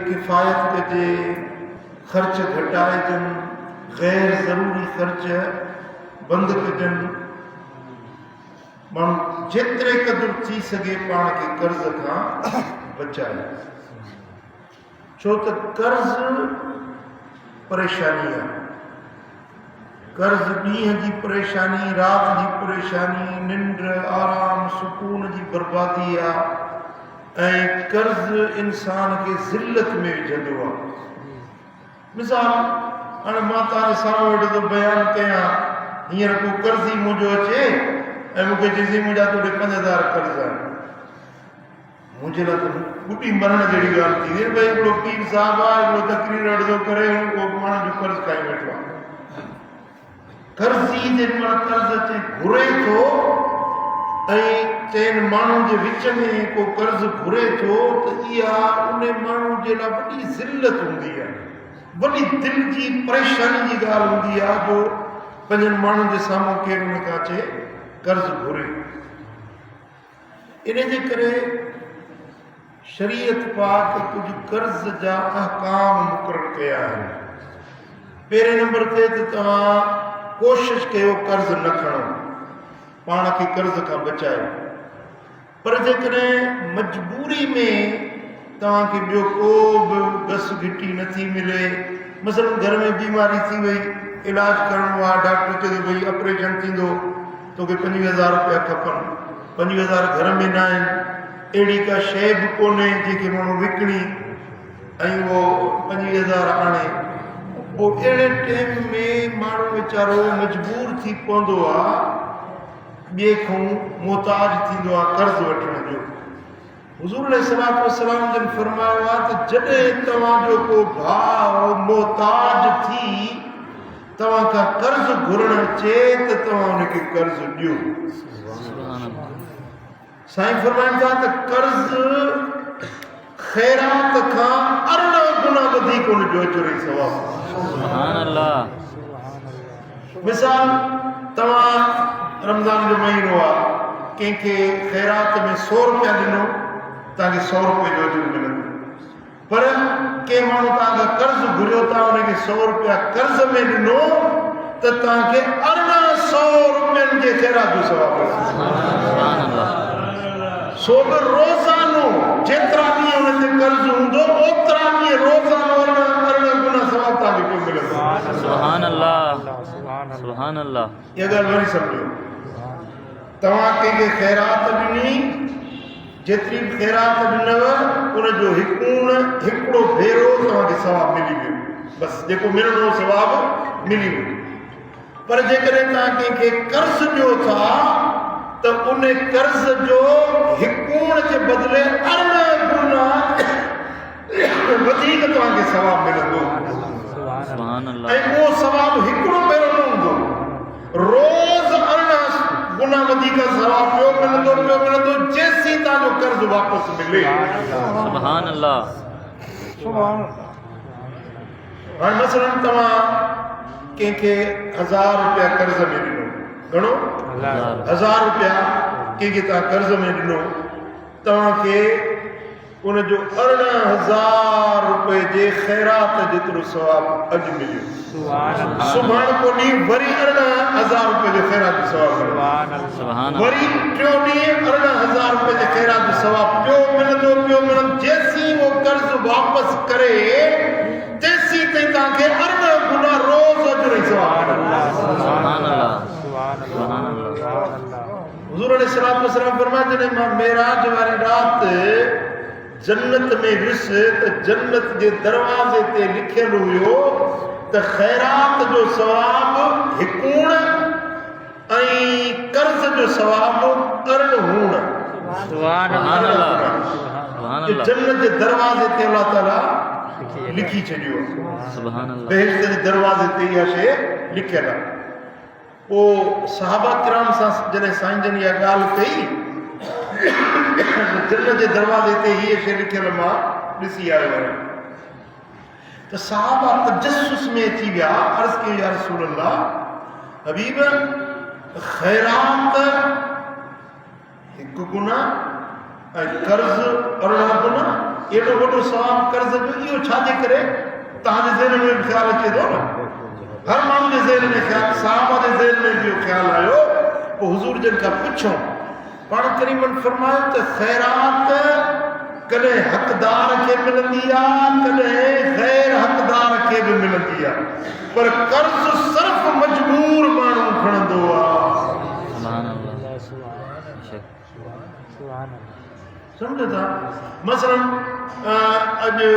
किफ़ायत कजे, ख़र्च घटाइजनि, गैर ज़रूरी ख़र्च बंदि कजनि। माण्हू जेतिरे क़दुरु थी सघे पाण खे कर्ज़ खां बचाए, छो त कर्ज़ परेशानी आहे। कर्ज़ ॾींहं जी परेशानी, राति जी परेशानी, निंड आराम सुकून जी बर्बादी आहे। ऐं कर्ज़ इंसान खे ज़िल्लत में विझंदो आहे। मिसाल हाणे मां तव्हांजे साम्हूं वेठो थो बयानु कयां, हींअर को कर्ज़ी मुंहिंजो अचे ऐं मूंखे चइजे मुंहिंजा तोड़े 5000 कर्ज़ आहिनि, मुंहिंजे लाइ त ॿुॾी मरण जहिड़ी ॻाल्हि थी वई। भई हिकिड़ो पीर साहिबु आहे, हिकिड़ो तकरीर अड़दो करे को माण्हू जो कर्ज़ खाई वेठो आहे। कर्ज़ी जेॾी महिल कर्ज़ अचे घुरे थो ऐं चइनि माण्हुनि जे विच में को कर्ज़ घुरे थो त इहा उन माण्हू जे लाइ वॾी ज़िल्लत हूंदी आहे, वॾी दिलि जी परेशानी जी ॻाल्हि हूंदी आहे जो पंहिंजनि माण्हुनि जे साम्हूं केरु उन खां अचे कर्ज़ घुरे। इन जे करे शरीयत पाक कुझु कर्ज़ जा अहकाम मुक़ररु कया आहिनि। पहिरें नंबर ते त तव्हां कोशिशि कयो कर्ज़ न खणो, पाण खे कर्ज़ खां बचायो। पर जेकॾहिं मजबूरी में तव्हांखे ॿियो को बि घस घिटी नथी मिले, मसलन घर में बीमारी थी वई, इलाज करिणो आहे, डॉक्टर चए भई ऑपरेशन थींदो, तोखे 25,000 रुपया खपनि, 25,000 घर में न आहिनि, अहिड़ी का शइ बि कोन्हे जंहिंखे माण्हू विकिणी ऐं उहो 25,000 आणे, पोइ अहिड़े टाइम में माण्हू वीचारो मजबूर थी पवंदो आहे, ॿिए खां मोहताज थींदो आहे कर्ज़ वठण जो। हुज़ूर अलैहिस्सलातु वस्सलाम जन फरमायो आहे त जॾहिं तव्हांजो को भाउ मोहताज थी तव्हां खां कर्ज़ घुरण अचे त तव्हां हुनखे कर्ज़ ॾियो। साईं फरमाइनि था त कर्ज़ ख़ैरात खां 18 गुना वधीक हुनजो अजर ऐं सवाब। सुभान अल्लाह। मिसाल तव्हां रमज़ान जो महीनो आहे, कंहिंखे ख़ैरात में 100 रुपया ॾिनो, तव्हांखे 100 रुपये जो अजर मिलंदो। पर कंहिं माण्हू तव्हांखां कर्ज़ घुरियो, तव्हां हुनखे 100 रुपया कर्ज़ में ॾिनो त तव्हांखे 1800 रुपयनि जे ख़ैरात जो सवाब मिलंदो। सो बि रोज़ानो जेतिरा ॾींहं हुन ते कर्ज़ हूंदो ओतिरा ॾींहं रोज़ानो 18 गुना सवाब तव्हांखे पियो मिलंदो। सुभान अल्लाह, सुभान अल्लाह। इहा ॻाल्हि वरी सम्झो, तव्हां कंहिंखे ख़ैरात ॾिनी, जेतिरी बि ख़ैरात ॾिनव उनजो हिकिड़ो भेरो तव्हांखे सवाब मिली वियो, बसि जेको मिलणो सवाब मिली वियो। पर जेकॾहिं तव्हां कंहिंखे कर्ज़ ॾियो था त उन कर्ज़ जो हिकूण जे बदिले 18 गुना वधीक तव्हांखे सवाब मिलंदो। ऐं उहो सवाब हिकिड़ो भेरो न हूंदो, रोज़ 18 गुना वधीक सवाब पियो मिलंदो जेसीं तव्हांजो कर्ज़ वापसि मिले। सुभान अल्लाह। हाणे मसलन तव्हां कंहिंखे 1000 रुपया कर्ज़ में ॾिनो, घणो 1000 रुपया कंहिंखे तव्हां कर्ज़ में ॾिनो, तव्हांखे उनजो 18,000 रुपए जे ख़ैरात जेतिरो सवाब अॼु मिलियो। सुभाणे को ॾींहुं वरी 18,000 रुपए जो ख़ैरात जो सवाब मिलियो, वरी टियों ॾींहुं 18,000 रुपए जे ख़ैरात जो सवाब पियो मिलंदो। जेसीं उहो कर्ज़ वापसि करे तेसीं ताईं तव्हांखे 18 गुना रोज़ अजर ऐं सवाब मिलंदो। हुज़ूर अलैहिस्सलातु वस्सलाम फरमाया, जॾहिं मां मेराज वारी राति जन्नत में वियुसि त जन्नत जे दरवाज़े ते लिखियलु हुयो त ख़ैरात जो सवाब हिकूण ऐं कर्ज़ जो सवाब 18 जन्नत जे दरवाज़े ते अल्लाह ताला लिखी छॾियो। बेहिश्त जे दरवाज़े ते इहा शइ लिखियलु आहे। पोइ सहाबा किराम सां जॾहिं साईं जन इहा ॻाल्हि कई जन्नत जे दरवाज़े ते हीअ शइ लिखियलु मां ॾिसी आयो आहियां त सहाबा तजस्सुस में अची विया, अर्ज़ कयो या रसूल अल्लाह, हबीब ख़ैरात 1 गुना ऐं कर्ज़ 18 गुना, एॾो वॾो सवाब कर्ज़ जो इहो इहो छाजे करे तव्हांजे ज़हन में ख़्यालु अचे थो न हर माण्हू जे ज़हन में ख़्यालु साहब जे ज़हन में बि इहो ख़्यालु आयो पोइ हुज़ूर जन खां पुछूं पाण करीमन फरमायो त ख़ैरात कॾहिं हक़दार खे मिलंदी आहे कॾहिं ग़ैर हक़दार खे बि मिलंदी आहे पर कर्ज़ सिर्फ़ मजबूर माण्हू खणंदो आहे सम्झो था मसलन अॼु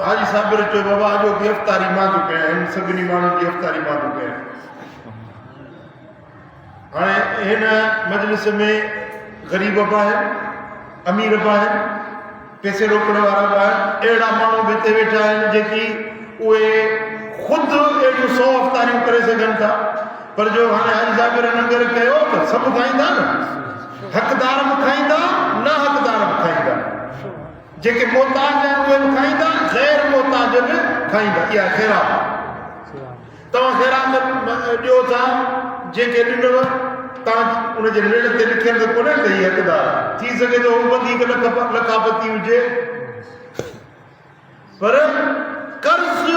हाजी साहिब चयो बाबा अॼु गिरफ़्तारी मां थो कयां हिन सभिनी माण्हुनि जी गिरफ़्तारी मां थो कयां हाणे हिन मजलिस में ग़रीब बि आहिनि अमीर बि आहिनि पैसे रोकण वारा बि आहिनि अहिड़ा माण्हू बि हिते वेठा आहिनि जेकी उहे ख़ुदि अहिड़ियूं 100 अफ़्तारियूं करे सघनि था पर जो हाणे हाजी साहिब लंगर कयो त सभु खाईंदा न हक़दार बि खाईंदा न हक़दार बि खाईंदा जेके मोहताज आहिनि उहे बि खाईंदा ग़ैर मोहताज बि खाईंदा इहा ख़ैरात तव्हां ख़ैरात ॾियो था जंहिंखे ॾिनव तव्हां उनजे निड़ ते लिखियल त कोन्हे त हीअ हक़दार थी सघे थो हू वधीक लखापती हुजे पर कर्ज़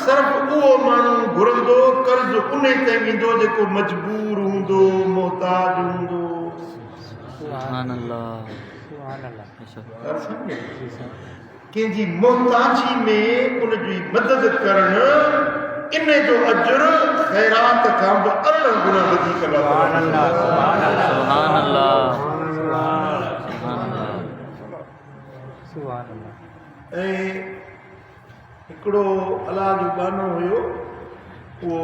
सिर्फ़ उहो माण्हू घुरंदो कर्ज़ उन ते ईंदो जेको मजबूर हूंदो मोहताज हूंदो कंहिंजी मोहताजी में उनजी मदद करणु इन जो अजर ख़ैरात खां बि 18 गुना वधीक ऐं हिकिड़ो अलाह जो गानो हुयो उहो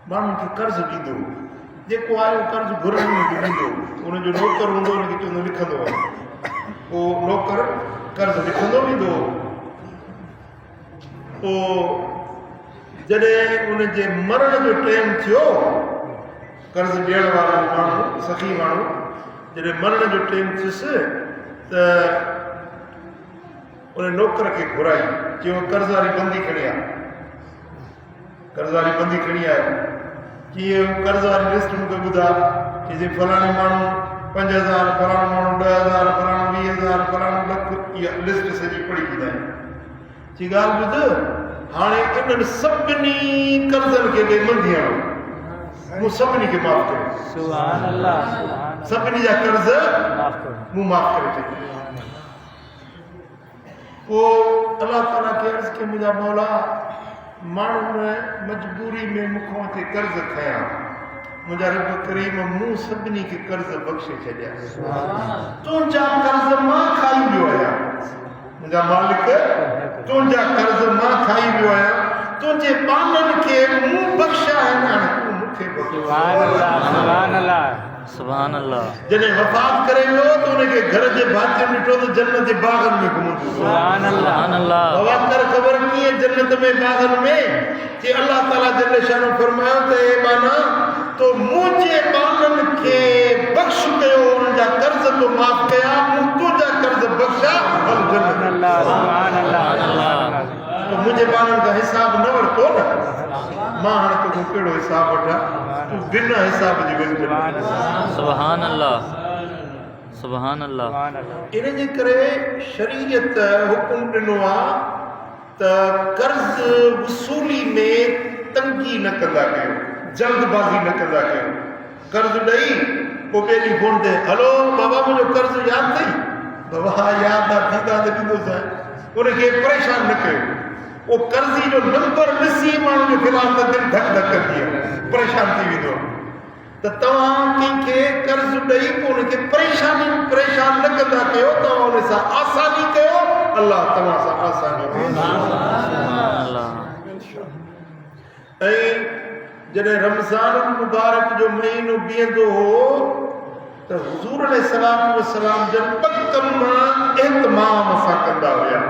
माण्हुनि खे कर्ज़ ॾींदो जेको आयो कर्ज़ घुरण में बि ॾींदो उनजो नौकर हूंदो उनखे चवंदो लिखंदो पोइ नौकर कर्ज़ लिखंदो वेंदो पोइ जॾहिं उनजे मरण जो टाइम थियो कर्ज़ ॾियण वारो माण्हू सखी माण्हू जॾहिं मरण जो टाइम थियुसि त उन नौकर खे घुराई चयो कर्ज़ वारी बंदी खणी आ कर्ज़ वारी बंदी खणी आयो कीअं कर्ज़ वारी लिस्ट मूंखे ॿुधा की जे फलाणे माण्हू 5000 फलाणो माण्हू 10000 फलाणो 20000 फलाणो लख इहा लिस्ट सॼी पढ़ी ॿुधाई जी ॻाल्हि ॿुध हाणे इन्हनि सभिनी कर्ज़नि खे ॾे मंदी आयो मूं सभिनी खे माफ़ कयो सुभान अल्लाह सभिनी जा कर्ज़ मूं माफ़ करे छॾिया पोइ अल्लाह ताला खे अर्ज़ कयो मुंहिंजा मौला माण्हू मजबूरी में मूंखां ते कर्ज़ खयां मुंहिंजा रब करीम मूं सभिनी खे कर्ज़ बख़्शे छॾिया तुंहिंजा कर्ज़ मां खाई वियो आहियां मुंहिंजा मालिक तुंहिंजा कर्ज़ मां खाई वियो आहियां तुंहिंजे ॿारनि खे मूं बख़्शिया आहिनि हाणे तूं मूंखे सुभान अल्लाह जॾहिं वफ़ात करे वियो त उनखे घर जे भातियुनि ॾिठो त जन्नत जे बाग़नि में घुमंदो सुभान अल्लाह बाबा कर ख़बर कीअं जन्नत में बाग़नि में कि अल्लाह ताला जल्ल शानो फरमायो त ए माना तो मुंहिंजे ॿारनि खे बख़्श कयो उन्हनि जा कर्ज़ तो माफ़ कया मूं तुंहिंजा कर्ज़ बख़्शा हल जन्नत अल्लाह सुभान अल्लाह तो मुंहिंजे ॿारनि खां हिसाब न वरितो न मां हाणे तोखे कहिड़ो हिसाब वठां तूं बिना हिसाब जी वञ सुभान अल्लाह सुभान अल्लाह इन जे करे शरीयत हुकुम ॾिनो आहे त कर्ज़ वसूली में तंगी न कंदा कयो जल्दबाज़ी न कंदा कयो कर्ज़ ॾेई पोइ टेलीफोन ते हलो बाबा मुंहिंजो कर्ज़ यादि अथई बाबा यादि आहे थींदा त ॾींदोसीं उनखे परेशान न कयो वो कर्ज़ी जो नंबर ॾिसी माण्हू जो ख़िलाफ़ त दिलि धक धक कंदी आहे परेशान थी वेंदो त तव्हां कंहिंखे कर्ज़ ॾेई पोइ उनखे परेशान न कंदा कयो तव्हां उन सां आसानी कयो अल्लाह तव्हां सां आसानी ऐं जॾहिं रमज़ान मुबारक जो महीनो बीहंदो हो त हुज़ूर अलैहिस्सलाम वसलाम जन कम एहतमाम सां कंदा हुया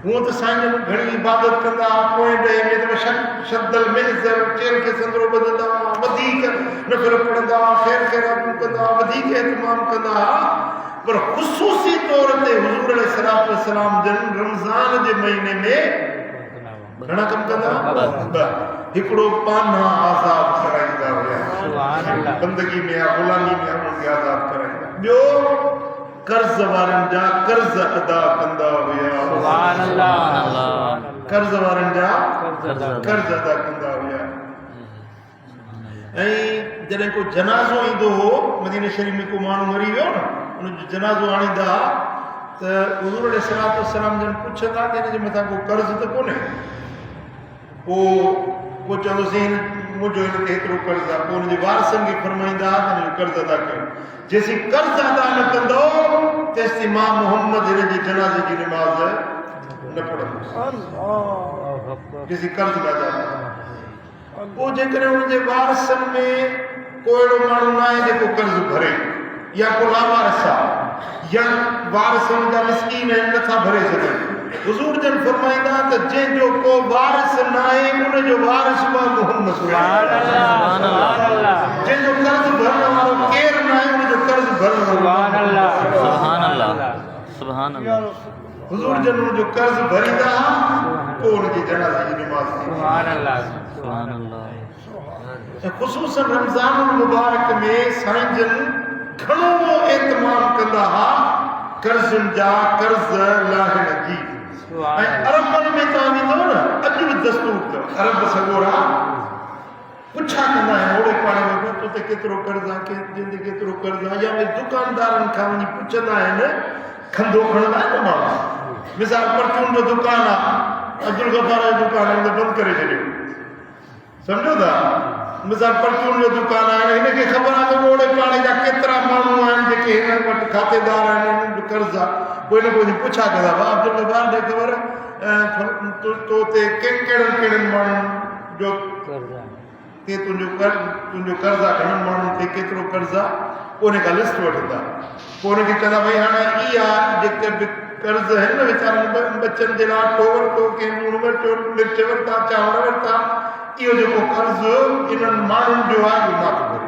हूअं त साईं घणी इबादत कंदा पोइ ॾे शदल मेज़र चेल खे संदरो ॿधंदा वधीक नफ़िल पढ़ंदा ख़ैर ख़ैरातूं कंदा वधीक एहतमाम कंदा पर ख़ुसूसी तौर ते हुज़ूर अलैहिस्सलाम जन रमज़ान जे महीने में घणा कम कंदा हिकिड़ो पाना आज़ाद कराईंदा हुया बंदगी में या ग़ुलामी में उनखे आज़ाद कराईंदा ॿियो कर्ज वारनि जा कर्ज अदा कंदा हुया। सुभान अल्लाह। कर्ज वारनि जा कर्ज अदा कंदा हुया। ऐं जॾहिं को जनाज़ो ईंदो हो मदीने शरीफ़ में को माण्हू मरी वियो न उनजो जनाज़ो आणींदा त हुज़ूर अलैहिस्सलातु वस्सलाम जन पुछंदा त हिन जे मथां को कर्ज़ त कोन्हे। पोइ चवंदोसीं मुंहिंजो हिन ते हेतिरो कर्ज़ आहे। पोइ हुनजे वारसनि खे फरमाईंदा त हिनजो कर्ज़ अदा कयो। जेसीं कर्ज़ अदा न कंदो तेसीं मां मुहम्मद हिन जे जनाज़े जी निमाज़ न पढ़ंदुसि। जेसीं कर्ज़ न अदा कंदो। पोइ जेकॾहिं हुनजे वारसनि में को अहिड़ो माण्हू न आहे जेको कर्ज़ भरे या को लावारिस आहे या वारस जा मिस्कीन आहिनि नथा भरे सघनि हुज़ूर जन फरमाईंदा त जंहिंजो को वारिस न आहे उनजो वारिस मां मुहम्मद। जंहिंजो कर्ज़ भरण वारो केरु न आहे उनजो कर्ज़ भरण वारो हुज़ूर जन उनजो कर्ज़ भरींदा पोइ उनजी जनाज़े जी निमाज़ थी। ख़ुसूसन रमज़ान मुबारक में साईं जन घणो एतमाम कंदा हुआ कर्ज़नि जा कर्ज़ लाहिण जी। ऐं अरबनि में तव्हां ॾींदव न अॼु बि दस्तूर अथव अरब सॻोरा पुछा कंदा आहिनि ओड़े पाणे में तो ते केतिरो कर्ज़ आहे कंहिंजे केतिरो कर्ज़ आहे या भई दुकानदारनि खां वञी पुछंदा आहिनि खंधो खणंदा आहिनि न माण्हू। मिसाल परचून जो दुकानु आहे अब्दुल गफ़ार जो दुकानु आहे बंदि करे छॾियो सम्झो था। मिसाल परचून जो दुकानु आहे हिनखे ख़बर आहे त ओड़े पाणे जा केतिरा माण्हू आहिनि जेके हिन वटि खातेदार आहिनि हिननि जो कर्ज़ आहे। कोई न कोई पुछा कंदा भाउ अब्दुल गफ़ार ॾे ख़बर तो ते कहिड़नि माण्हुनि जो के तुंहिंजो कर्ज़ आहे घणनि माण्हुनि ते केतिरो कर्ज़ आहे पोइ हुन खां लिस्ट वठंदा। पोइ हुनखे चवंदा भई हाणे इहा जेके बि कर्ज़ आहिनि न वीचारनि बचनि जे लाइ अटो वरितो कंहिं लूणु वरितो मिर्च वरिता चांवर वरिता इहो जेको कर्ज़ इन्हनि माण्हुनि जो आहे इहो माफ़ करे।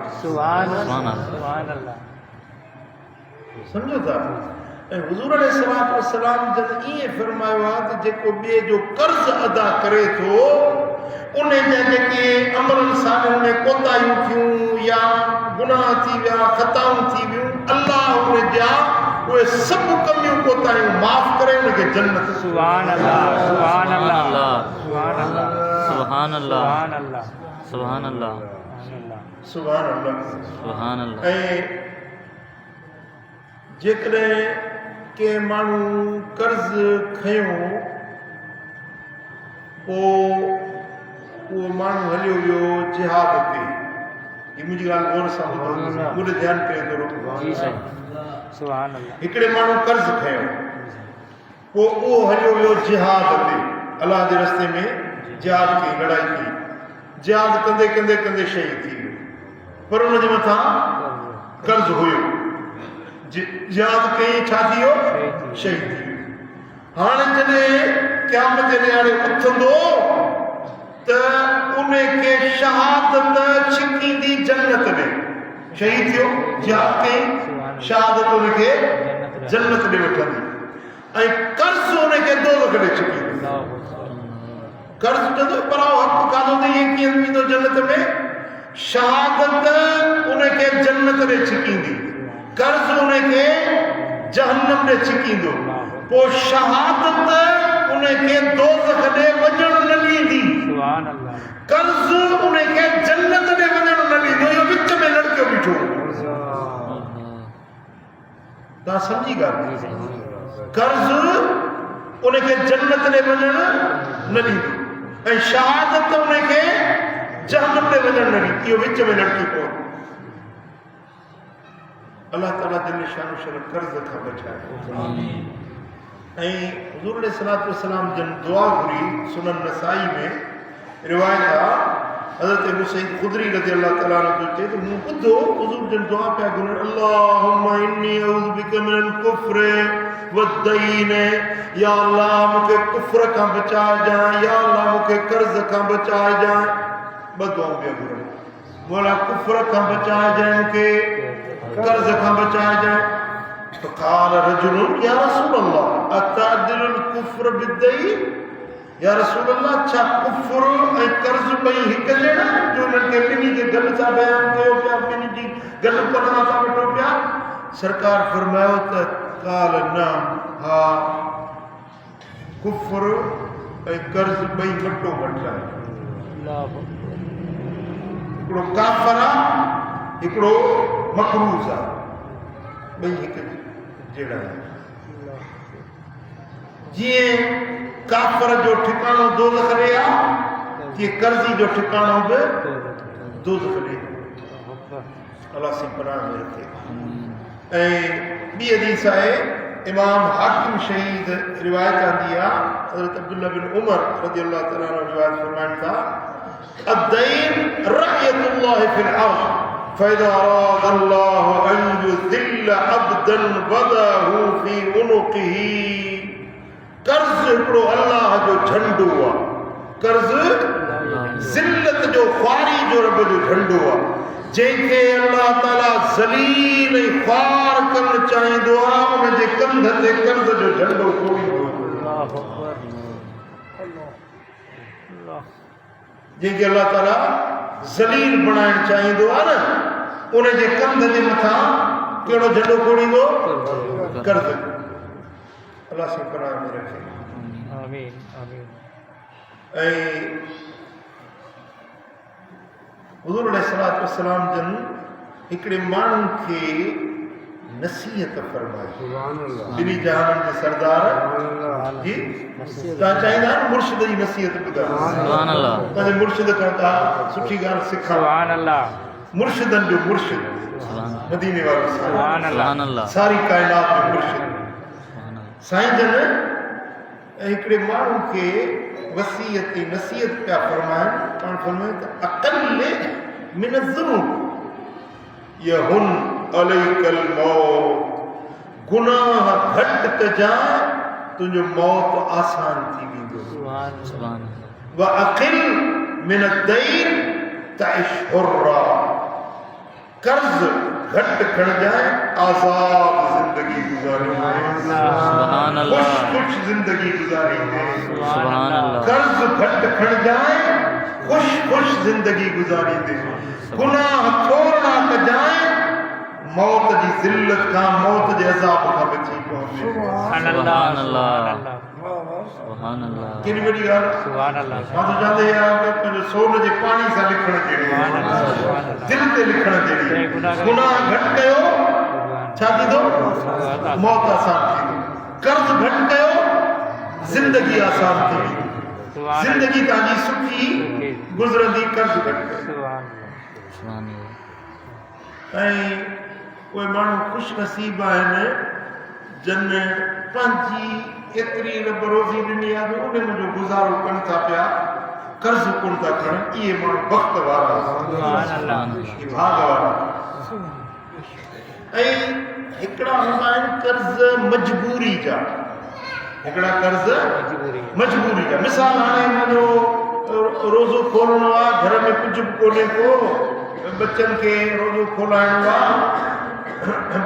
सम्झो था। ऐं हुज़ूर अलैहिस्सलातु वस्सलाम जन ईअं फरमायो आहे त जेको ॿिए जो कर्ज़ अदा करे थो उन जा जेके अमलनि सालनि में कोताहियूं थियूं या गुनाह थी विया ख़ताऊं थी वियूं अल्लाह उन जा उहे सभु कमियूं कोताहियूं माफ़ करे उनखे जन्नत। सुभान अल्लाह सुभान अल्लाह सुभान अल्लाह सुभान अल्लाह सुभान अल्लाह सुभान अल्लाह। ऐं जेकॾहिं के माण्हू कर्ज़ खयो पोइ उहो माण्हू हलियो वियो जिहाद ते। हीअ मुंहिंजी ॻाल्हि गौर सां ॿुधो पूरे ध्यानु करे थोरो। हिकिड़े माण्हू कर्ज़ खयो पोइ उहो हलियो वियो जिहाद ते अलाह जे रस्ते में जिहाद कई लड़ाई कई जिहाद कंदे कंदे कंदे शहीद थी वियो पर हुनजे मथां कर्ज़ हुयो। जिहाद कई छा थी वियो शहीद थी वियो। हाणे जॾहिं क़यामत जे ॾियारे उथंदो त उनखे शहादत छिकींदी जन्नत में। शहीद थियो जिहाद कई शहादत उनखे जन्नत ॾे वठंदी ऐं कर्ज़ उनखे दोज़ख ॾे छिकींदी। कर्ज़ चवंदो पराओ हक़ खाधो त इहे कीअं ईंदो जन्नत में। शहादत उनखे जन्नत ॾे छिकींदी कर्ज़ उनखे जहन्नम ॾे छिकींदो। पोइ शहादत उनखे दोज़ख ॾे वञण न ॾींदी कर्ज़ उनखे जन्नत ॾे वञण न ॾींदो। इहो विच में लड़कियो बीठो तव्हां सम्झी ॻाल्हि। कर्ज़ उनखे जन्नत ॾे वञण न ॾींदो ऐं शहादत उनखे जहन्नम ॾे वञण न ॾींदी। इहो विच में लड़की पवंदो। अल्लाह ताला दिल शान शरफ कर्ज़ खां बचाए। ऐं हुज़ूर अलैहिस्सलातु वस्सलाम जन दुआ घुरी सुनन नसाई में रिवायत आहे हज़रत अबू सईद खुदरी रज़ी अल्लाह ताला अन्हु जो चए त मूं ॿुधो हुज़ूर जन दुआ पिया घुरनि अल्लाहुम्मा इन्नी अऊज़ु बिका मिनल कुफ्र वद्दईन। या अल्लाह मूंखे कुफ्र खां बचाइजांइ या अल्लाह मूंखे कर्ज़ खां बचाइजांइ। ॿ दुआऊं पिया घुरनि मौला कुफ्र खां बचाइजांइ मूंखे कर्ज़ खां बचाइजांइ। फ़क़ाल रजुलुन या रसूल अल्लाह अतअदिलुल कुफ्र बिद्दईन। या रसूल अल्लाह छा कुफ्र ऐं कर्ज़ ॿई हिकु जहिड़ा जो उन्हनि खे ॿिन्ही खे गॾु सां बयानु कयो पिया ॿिन्ही जी गॾु पढ़णा था वठो पिया। सरकार फरमायो त काल नाम हा कुफर ऐं कर्ज़ ॿई घटो घटि आहे हिकिड़ो काफ़र आहे हिकिड़ो मक़रूज़ आहे ॿई हिकु जहिड़ा आहिनि जीअं काफ़र जो ठिकाणो दोज़ख ॾे आहे तीअं कर्ज़ी जो ठिकाणो बि दोज़ख ॾे अलाह से पनाह में रखे ऐं ॿी हदीस आहे इमाम हाकिम शहीद रिवायत आंदी आहे हज़रत अब्दुल्ला बिन उमर रज़ी अल्लाह तआला अन्हु रिवायत फरमाइनि था الدين رعية الله في الأرض فإذا أراد الله أن يذل عبدا وضعه في عنقه कर्ज़ हिकिड़ो अल्लाह जो झंडो आहे कर्ज़ ज़िल्लत जो ख्वारी जो रब जो झंडो आहे जंहिंखे अल्लाह ताला ज़लील ऐं ख्वार करणु चाहींदो आहे उनजे कंध ते कर्ज़ जो झंडो खोलींदो जंहिंखे अल्लाह ताला ज़लील बणाइणु चाहींदो आहे न उनजे कंध जे मथां कहिड़ो झंडो खोलींदो कर्ज़ अल्लाह से पनाह में रखे आमीन आमीन ऐं हुज़ूर अलैहिस्सलातु वस्सलाम जन हिकिड़े माण्हू खे नसीहत फरमाई ॿिनी जहाननि जे सरदार जी तव्हां चाहींदा आहियो मुर्शिद जी नसीहत ॿुधायो सुभान अल्लाह पंहिंजे मुर्शिद खां तव्हां सुठी ॻाल्हि सिखो सुभान अल्लाह मुर्शिदनि जो मुर्शिद मदीने वारो सुभान सुभान अल्लाह सारी काइनात जो मुर्शिद साईं जन हिकिड़े माण्हू खे वसीयत नसीहत पिया फरमाइनि पाण फरमाइनि त अक़ल मिन ज़ुनूब यहुन अलैकल मौत गुनाह घटि कजांइ तुंहिंजो मौत आसान थी वेंदो सुभान व अक़िल मिन अद्दैन तइश हुर्रा कर्ज़ घटि खणजांइ आज़ाद ज़िंदगी गुज़ारींदे सुभान अल्लाह खुश ज़िंदगी गुज़ारींदे सुभान अल्लाह कर्ज़ घटि खणजांइ खुश ज़िंदगी गुज़ारींदे गुनाह थोड़ा कजांइ मौत जी ज़िल्लत खां मौत जे अज़ाब खां बची पवंदे सुभान सुभान अल्लाह अल्लाह सुभान अल्लाह केॾी वॾी ॻाल्हि सुभान अल्लाह मां त चवंदो आहियां त पंहिंजो सोन जे पाणी सां लिखण जहिड़ी दिल ते लिखण जहिड़ी गुनाह घटि कयो छा थींदो मौत आसान थींदी कर्ज़ घटि कयो ज़िंदगी आसान थींदी ज़िंदगी तव्हांजी सुठी गुज़रंदी कर्ज़ घटि कयो सुभान अल्लाह ऐं उहे माण्हू ख़ुशि नसीब आहिनि जन पंहिंजी एतिरी रब रोज़ी ॾिनी आहे जो उन जो गुज़ारो कनि था पिया कर्ज़ कोन था खणनि इहे माण्हू वक़्त वारा इहे भाग वारा ऐं हिकिड़ा हूंदा आहिनि कर्ज़ मजबूरी जा हिकिड़ा कर्ज़ मजबूरी जा मिसाल हाणे मुंहिंजो रोज़ो खोलणो आहे घर में कुझु बि कोन्हे को बच्चनि खे रोज़ो खोलाइणो आहे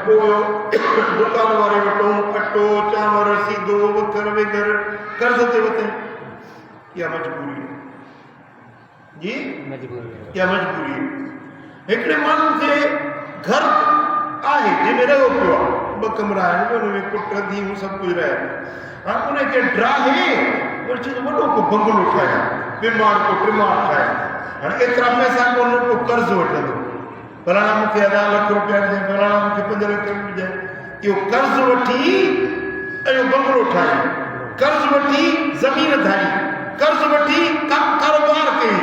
पोइ दुकान वारे वटूं अटो चांवर सीधो वखर वग़ैरह कर्ज़ ते वरिते इहा मजबूरी आहे जी इहा मजबूरी आहे हिकिड़े माण्हू खे घर आहे जंहिंमें रहियो पियो आहे 2 कमरा आहिनि हुन में पुट धीअ सभु कुझु रहे हाणे उनखे ड्राहे वरी चए वॾो को बंगलो ठाहे 2 माड़ को 3 माड़ ठाहे हाणे एतिरा पैसा कोन को कर्ज़ वठंदो फलाणा मूंखे 1.5 लाख रुपया ॾिजे फलाणा मूंखे 5 लख ॾिजे इहो कर्ज़ वठी इहो बंगलो ठाहे कर्ज़ वठी ज़मीन धारी कर्ज़ वठी कारोबार कई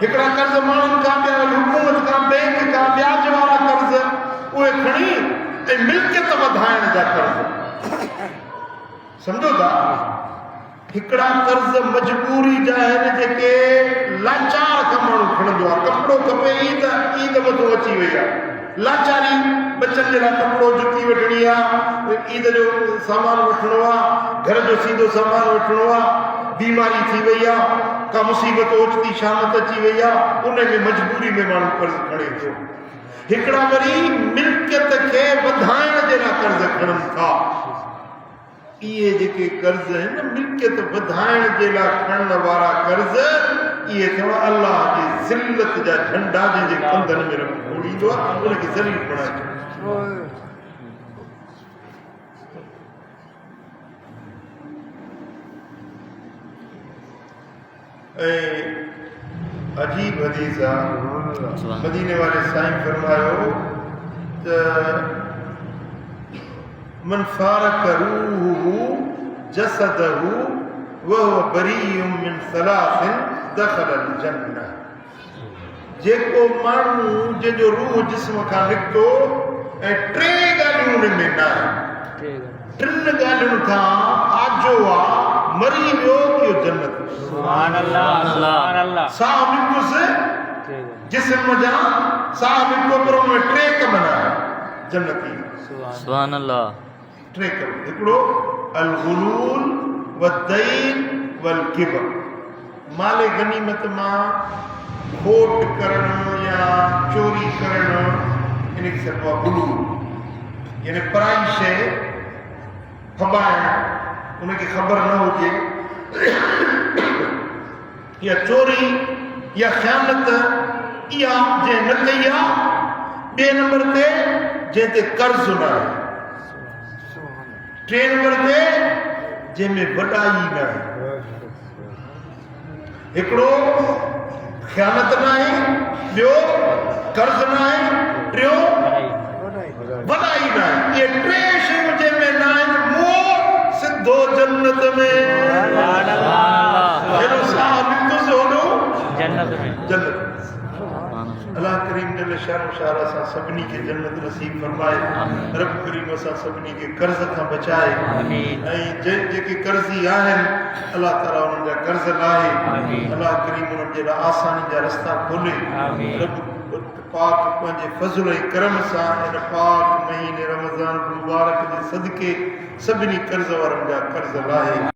हिकिड़ा कर्ज़ माण्हुनि खां ॿिया हुकूमत खां बैंक खां ब्याज वारा कर्ज़ उहे खणी ऐं मिल्कियत वधाइण जा कर्ज़ सम्झो था हिकिड़ा कर्ज़ मजबूरी जा आहिनि जेके लाचार खां माण्हू खणंदो आहे कपिड़ो खपे ईद मथां अची वई आहे लाचारी बच्चनि जे लाइ कपिड़ो जुती वठणी आहे ईद जो सामान वठिणो आहे घर जो सीधो सामान वठिणो आहे बीमारी थी वई आहे का मुसीबत ओचिती शामत अची वई आहे उन में मजबूरी में माण्हू कर्ज़ खणे थो हिकिड़ा वरी मिल्कियत खे वधाइण जे लाइ कर्ज़ खणनि था इहे जेके कर्ज़ आहिनि मिल्कियत वधाइण जे लाइ खणण वारा कर्ज़ इहे अथव अल्लाह जी ज़िल्लत जा झंडा जंहिंजे कंधनि में घोड़ींदो आहे उनखे ज़लील बणाए अजीब हदीस आहे सुभान मदीने वाले साईं फरमायो त मन फारक रूहु जसदहु वहुव बरीउम मिन सलासिन दखल अल जन्नह। जेको माण्हू जंहिंजो रूह जिस्म खां निकितो ऐं टे ॻाल्हियूं उन में न आहिनि, टिनि ॻाल्हियुनि खां आजो आहे मरी वियो कि जन्नत सुभान अल्लाह सुभान अल्लाह साह निकुसि जिस्म जा साह निकितो पर उन में टे कम न आहिनि जन्नती सुभान अल्लाह टे कम। हिकिड़ो अल गुलूल वद्दैन वल किबर, माल गनीमत मां खोट करणु या चोरी करणु इन खे चइबो आहे गुलूल, यानी पराई शइ फबाइणु उनखे ख़बर न हुजे या चोरी या ख़यानत इहा जंहिं न कई आहे। ॿिए नंबर ते जंहिं ते कर्ज़ न आहे। टे नंबर ते जंहिंमें वॾाई न आहे। हिकिड़ो ख़यानत न आहे, ॿियो कर्ज़ न आहे, टियों वॾाई न आहे। इहे टे शयूं जंहिंमें न आहिनि मोह सिधो जन्नत में। हेॾो साह निकितुसि होॾो जन्नत में जन्नत। सुभान अल्लाह अल्लाह करीम जल शानो शार असां सभिनी खे जन्नत नसीब फरमाए। रब करीम असां सभिनी खे कर्ज़ खां बचाए आमीन ऐं जेके कर्ज़ी आहिनि अल्लाह ताला उन्हनि जा कर्ज़ लाहे। आमीन अल्लाह करीम उन्हनि जे लाइ आसानी जा रस्ता खोले। आमीन रब पाक पंहिंजे फज़ल ऐं करम सां इन पाक महीने रमज़ान मुबारक जे सदके सभिनी कर्ज़ वारनि जा कर्ज़ लाहे।